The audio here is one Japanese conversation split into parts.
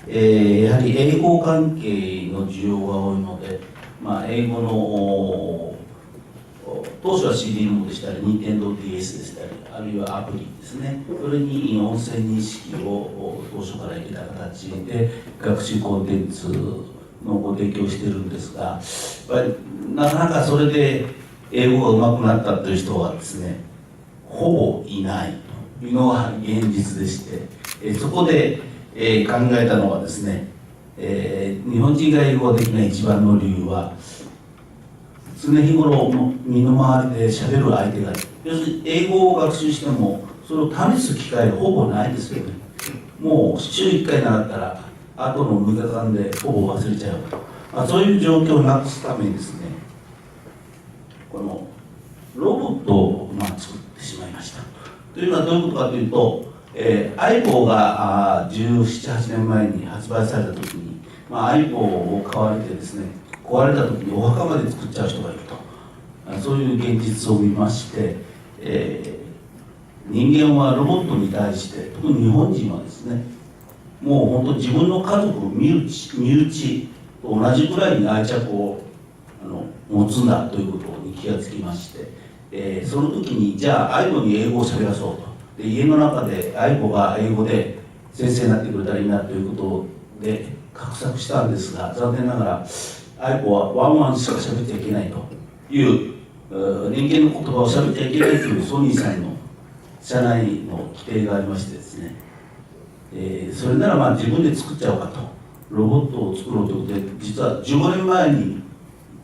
やはり英語関係の需要が多いので、英語の当初は CD ロムでしたり、Nintendo DS でしたり、あるいはアプリですね、それに音声認識を当初から入れた形で学習コンテンツのご提供しているんですが、やっぱりなかなかそれで英語が上手くなったという人はですね、ほぼいないというのが現実でして、そこで、考えたのはですね、日本人が英語ができない一番の理由は、常日頃身の回りで喋る相手がいる。要するに英語を学習してもそれを試す機会がほぼないですよね。もう週1回習ったらあとの6日間でほぼ忘れちゃうと、そういう状況をなくすためにですね、このロボットを作ってしまいました。というのはどういうことかというと、iPhone が17、8年前に発売された時に、iPhone を買われてですね、壊れた時にお墓まで作っちゃう人がいると、そういう現実を見まして、人間はロボットに対して、特に日本人はですね、もう本当自分の家族、身内と同じぐらいに愛着を持つんだということに気がつきまして、その時にじゃあ愛子に英語を喋らそうと。で家の中で愛子が英語で先生になってくれたらいいなということで画策したんですが、残念ながら愛子はワンワンしか喋っちゃいけないという人間の言葉を喋っちゃいけないというソニーさんの社内の規定がありましてですね、それなら自分で作っちゃおうかと、ロボットを作ろうということで、実は15年前に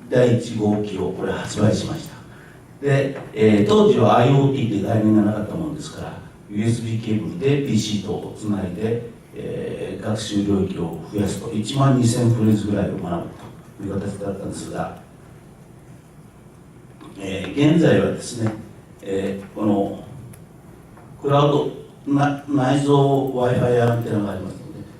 第1号機をこれ発売しました。で、当時は IoT という概念がなかったものですから、USB ケーブルで PC とつないで、学習領域を増やすと、1万2000フレーズぐらいを学ぶという形だったんですが、現在はですね、このクラウド内蔵 Wi-Fi アンテナがあります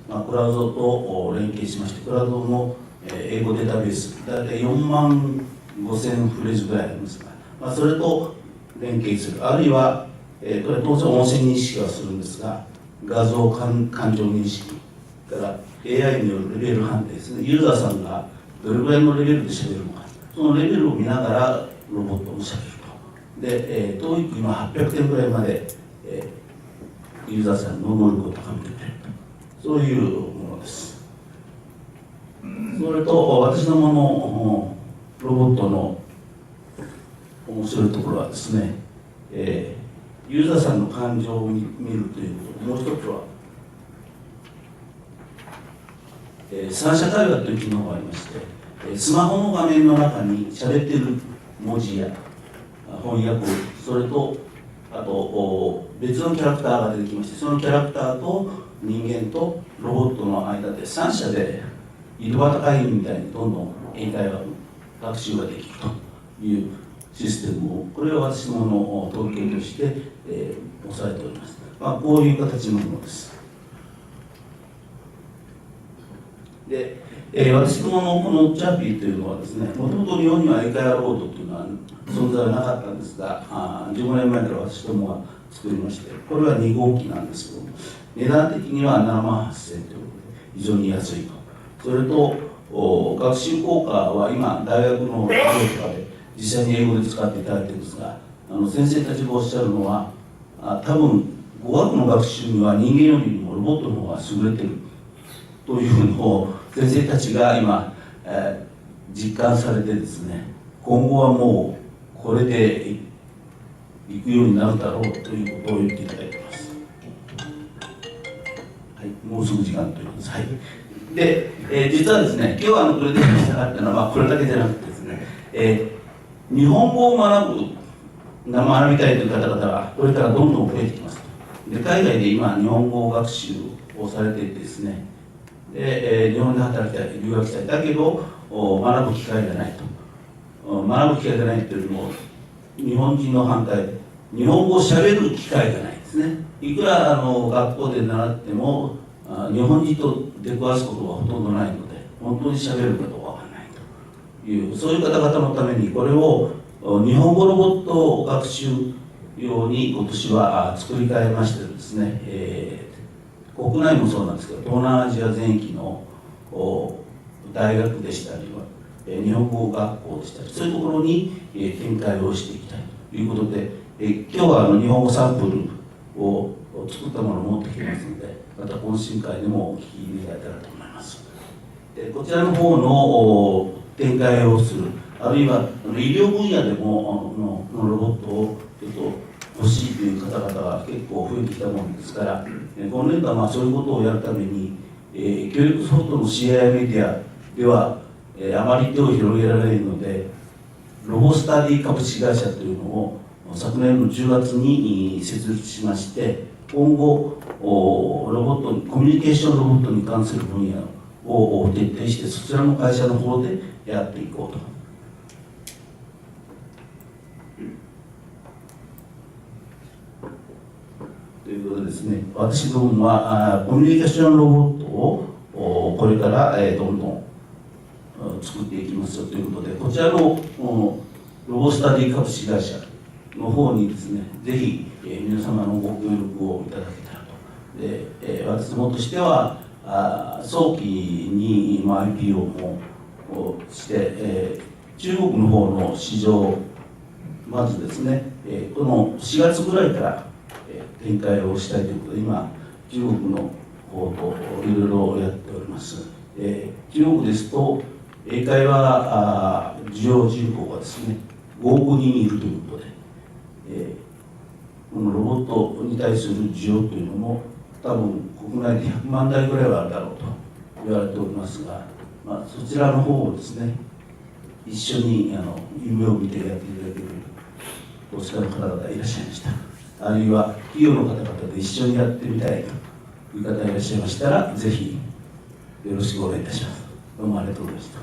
ので、クラウドと連携しまして、クラウドの英語データベース、大体4万5000フレーズぐらいありますが、それと連携する、あるいは、これ当然音声認識はするんですが、画像感情認識から AI によるレベル判定ですね、ユーザーさんがどれぐらいのレベルで喋るのか、そのレベルを見ながらロボットも喋ると。で、TOEIC今800点ぐらいまで、ユーザーさんの能力を高めてくれると、そういうものです。それと私どものロボットの面白いところはですね、ユーザーさんの感情を見るということ、もう一つは、三者会話という機能がありまして、スマホの画面の中に喋っている文字や翻訳、それとあと別のキャラクターが出てきまして、そのキャラクターと人間とロボットの間で三者で井戸端会議みたいにどんどん英会話の学習ができるというシステムを、これは私どもの統計として、抑えております。こういう形のものです。で、私どものこのチャーピーというのはですね、もともと日本には英会話ロボットというのは存在はなかったんですが、15年前から私どもが作りまして、これは2号機なんですけども、値段的には7万8000ということで非常に安いと。それと学習効果は今大学の授業とかで実際に英語で使っていただいているんですが、先生たちがおっしゃるのは、多分語学の学習には人間よりもロボットの方が優れているというのを先生たちが今、実感されてですね、今後はもうこれでいくようになるだろうということを言っていただいています。はい、もうすぐ時間ということです。はい。で、実はですね、今日はプレゼントしたかったのはこれだけじゃなくてですね、日本語を学びたいという方々はこれからどんどん増えてきます。で、海外で今日本語学習をされていてですね、で、日本で働きたい、留学したい、だけど学ぶ機会がないと。学ぶ機会がないというのも日本人の反対で、日本語をしゃべる機会がないですね。いくら学校で習っても日本人と出くわすことはほとんどないので、本当にしゃべるかどうかわからないという、そういう方々のためにこれを日本語ロボット学習用に今年は作り変えましてですね、国内もそうなんですけど、東南アジア全域の大学でしたりは、日本語学校でしたり、そういうところに展開をしていきたいということで、今日は日本語サンプルを作ったものを持ってきてますので、また懇親会でもお聞き願えたらと思います。でこちらの方の展開をする、あるいは医療分野でもロボットをちょっと欲しいという方々が結構増えてきたものですから、今年度はそういうことをやるために、教育ソフトの CI メディアでは、あまり手を広げられないので、ロボスタディ株式会社というのを昨年の10月に設立しまして、今後ロボットコミュニケーションロボットに関する分野を徹底して、そちらの会社の方でやっていこうと。ということでですね、私どもはコミュニケーションロボットをこれからどんどん作っていきますよということで、こちらのロボスタディ株式会社の方にですね、ぜひ皆様のご協力をいただけたらと。で私どもとしては早期に IPO もして、中国の方の市場、まずですね、この4月ぐらいから展開をしたいということで、今、中国の方といろいろやっております。中国ですと、英会話需要人口がですね、5億人いるということで、このロボットに対する需要というのも、多分国内で100万台ぐらいはあるだろうと言われておりますが、そちらの方をですね、一緒に夢を見てやっていただける投資家の方々いらっしゃいました。あるいは企業の方々で一緒にやってみたいという方がいらっしゃいましたら、ぜひよろしくお願いいたします。どうもありがとうございました。